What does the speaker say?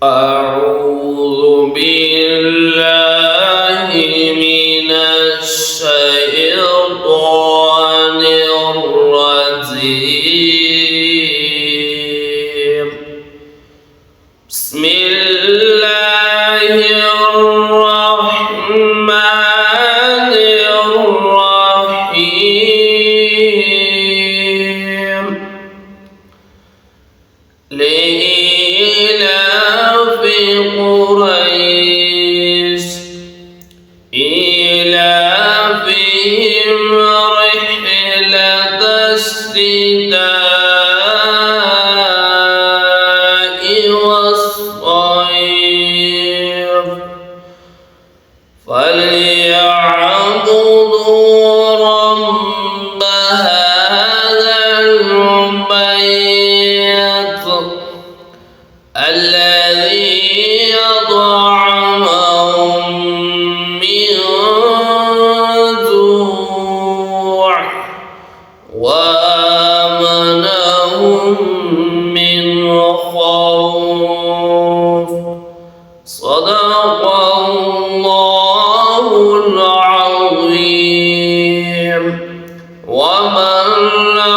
أعوذ بالله من الشيطان الرجيم. بسم الله الرحمن الرحيم. لإيلاف قريش إيلافهم رحلة الشتاء والصيف فليعبدوا رب هذا البيت الذي أطعمهم من جوع وآمنهم من خوف. صدق الله العظيم. وبلغنا